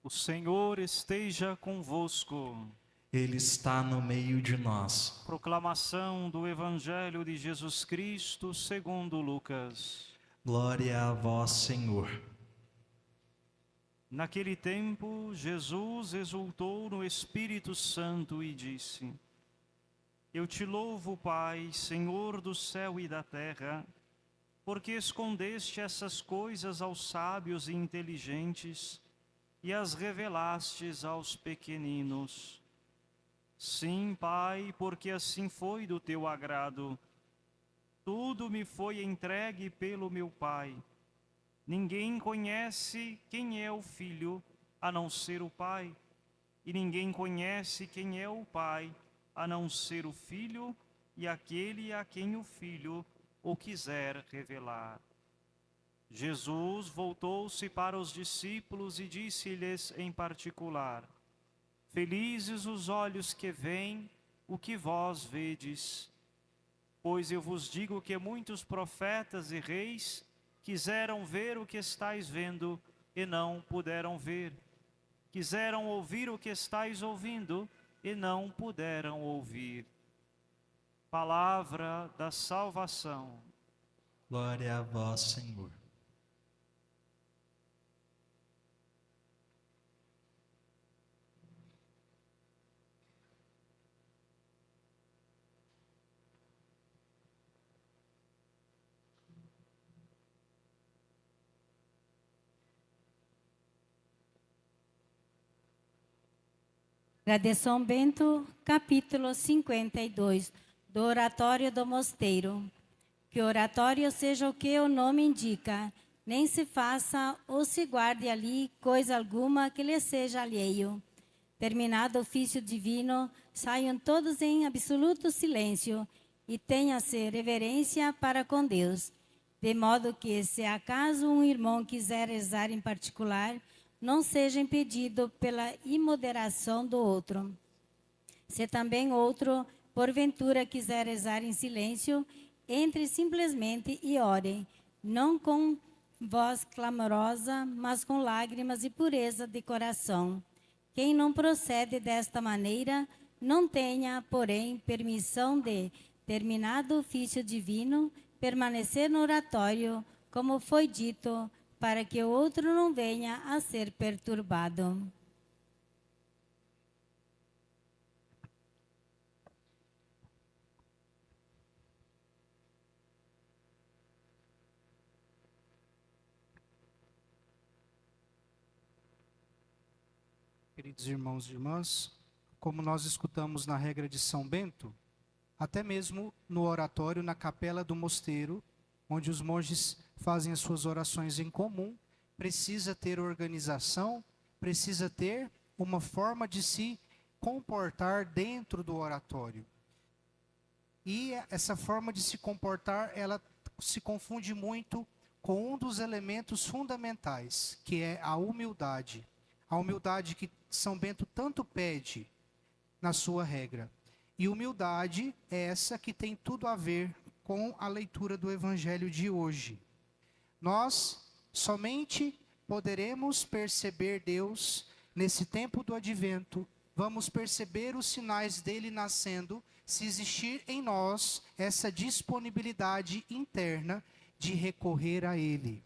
O Senhor esteja convosco. Ele está no meio de nós. Proclamação do Evangelho de Jesus Cristo segundo Lucas. Glória a vós, Senhor. Naquele tempo, Jesus exultou no Espírito Santo e disse: Eu te louvo, Pai, Senhor do céu e da terra, porque escondeste essas coisas aos sábios e inteligentes e as revelastes aos pequeninos. Sim, Pai, porque assim foi do teu agrado. Tudo me foi entregue pelo meu Pai. Ninguém conhece quem é o Filho, a não ser o Pai, e ninguém conhece quem é o Pai, a não ser o Filho e aquele a quem o Filho o quiser revelar. Jesus voltou-se para os discípulos e disse-lhes em particular: Felizes os olhos que veem o que vós vedes. Pois eu vos digo que muitos profetas e reis quiseram ver o que estáis vendo e não puderam ver. Quiseram ouvir o que estáis ouvindo e não puderam ouvir. Palavra da salvação. Glória a vós, Senhor. De São Bento, capítulo 52, do Oratório do Mosteiro. Que o oratório seja o que o nome indica, nem se faça ou se guarde ali coisa alguma que lhe seja alheio. Terminado o ofício divino, saiam todos em absoluto silêncio e tenha-se reverência para com Deus, de modo que, se acaso um irmão quiser rezar em particular, não seja impedido pela imoderação do outro. Se também outro, porventura, quiser rezar em silêncio, entre simplesmente e ore, não com voz clamorosa, mas com lágrimas e pureza de coração. Quem não procede desta maneira, não tenha, porém, permissão de, terminado o ofício divino, permanecer no oratório, como foi dito, para que o outro não venha a ser perturbado. Queridos irmãos e irmãs, como nós escutamos na regra de São Bento, até mesmo no oratório, na capela do mosteiro, onde os monges fazem as suas orações em comum, precisa ter organização, precisa ter uma forma de se comportar dentro do oratório. E essa forma de se comportar, ela se confunde muito com um dos elementos fundamentais, que é a humildade. A humildade que São Bento tanto pede na sua regra. E humildade é essa que tem tudo a ver com a leitura do Evangelho de hoje. Nós somente poderemos perceber Deus nesse tempo do advento, vamos perceber os sinais dele nascendo, se existir em nós essa disponibilidade interna de recorrer a ele.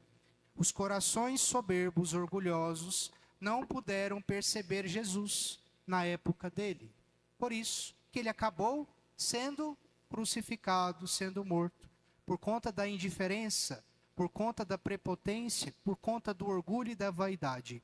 Os corações soberbos, orgulhosos, não puderam perceber Jesus na época dele. Por isso que ele acabou sendo crucificado, sendo morto, por conta da indiferença, por conta da prepotência, por conta do orgulho e da vaidade.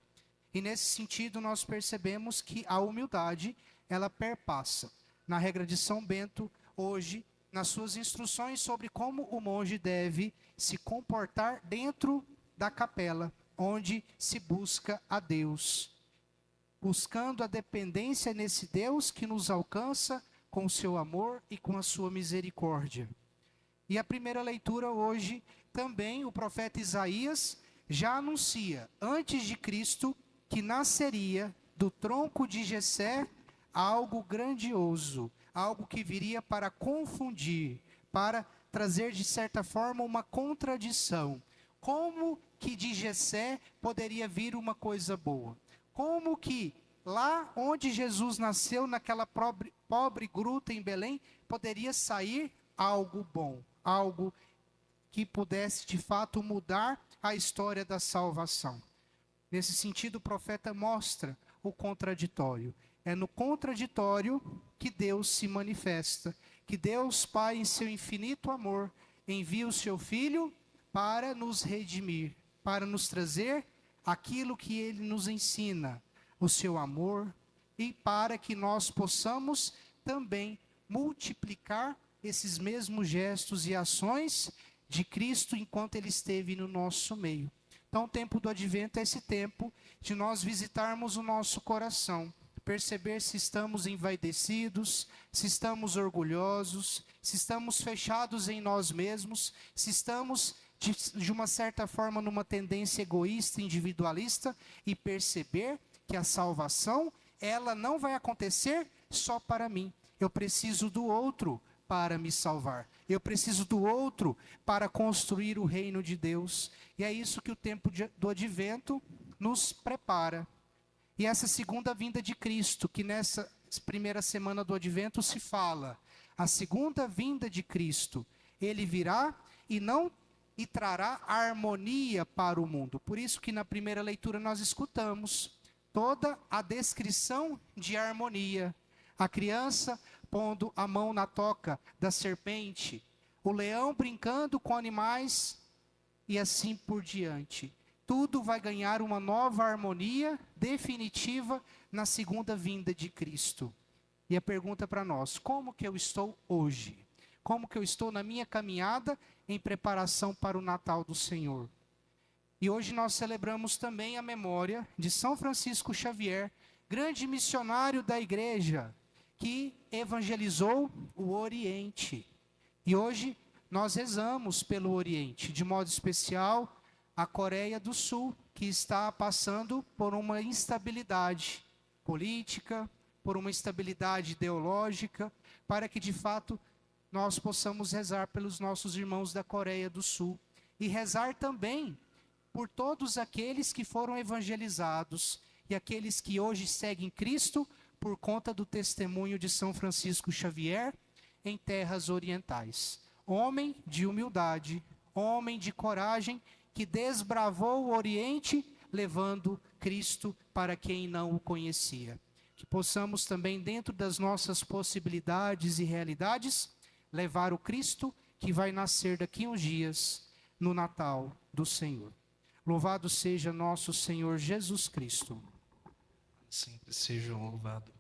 E nesse sentido nós percebemos que a humildade, ela perpassa. Na regra de São Bento, hoje, nas suas instruções sobre como o monge deve se comportar dentro da capela, onde se busca a Deus, buscando a dependência nesse Deus que nos alcança com o seu amor e com a sua misericórdia. E a primeira leitura hoje, também o profeta Isaías já anuncia, antes de Cristo, que nasceria do tronco de Jessé algo grandioso, algo que viria para confundir, para trazer de certa forma uma contradição. Como que de Jessé poderia vir uma coisa boa? como que lá onde Jesus nasceu, naquela pobre gruta em Belém, poderia sair algo bom, algo que pudesse de fato mudar a história da salvação. Nesse sentido, o profeta mostra o contraditório. É no contraditório que Deus se manifesta, que Deus Pai, em seu infinito amor, envia o seu Filho para nos redimir, para nos trazer aquilo que Ele nos ensina, o seu amor, e para que nós possamos também multiplicar esses mesmos gestos e ações de Cristo enquanto Ele esteve no nosso meio. Então, o tempo do Advento é esse tempo de nós visitarmos o nosso coração, perceber se estamos envaidecidos, se estamos orgulhosos, se estamos fechados em nós mesmos, se estamos de uma certa forma numa tendência egoísta, individualista, e perceber que a salvação, ela não vai acontecer só para mim. Eu preciso do outro para me salvar. Eu preciso do outro para construir o reino de Deus. E é isso que o tempo do Advento nos prepara. E essa segunda vinda de Cristo, que nessa primeira semana do Advento se fala, a segunda vinda de Cristo, Ele virá e trará harmonia para o mundo. Por isso que na primeira leitura nós escutamos toda a descrição de harmonia. A criança pondo a mão na toca da serpente, o leão brincando com animais e assim por diante. Tudo vai ganhar uma nova harmonia definitiva na segunda vinda de Cristo. E a pergunta para nós: como que eu estou hoje? Como que eu estou na minha caminhada em preparação para o Natal do Senhor? E hoje nós celebramos também a memória de São Francisco Xavier, grande missionário da Igreja, que evangelizou o Oriente. E hoje nós rezamos pelo Oriente, de modo especial a Coreia do Sul, que está passando por uma instabilidade política, por uma instabilidade ideológica, para que de fato nós possamos rezar pelos nossos irmãos da Coreia do Sul e rezar também por todos aqueles que foram evangelizados e aqueles que hoje seguem Cristo por conta do testemunho de São Francisco Xavier em terras orientais. Homem de humildade, homem de coragem, que desbravou o Oriente, levando Cristo para quem não o conhecia. Que possamos também, dentro das nossas possibilidades e realidades, levar o Cristo que vai nascer daqui a uns dias, no Natal do Senhor. Louvado seja nosso Senhor Jesus Cristo. Sempre seja louvado.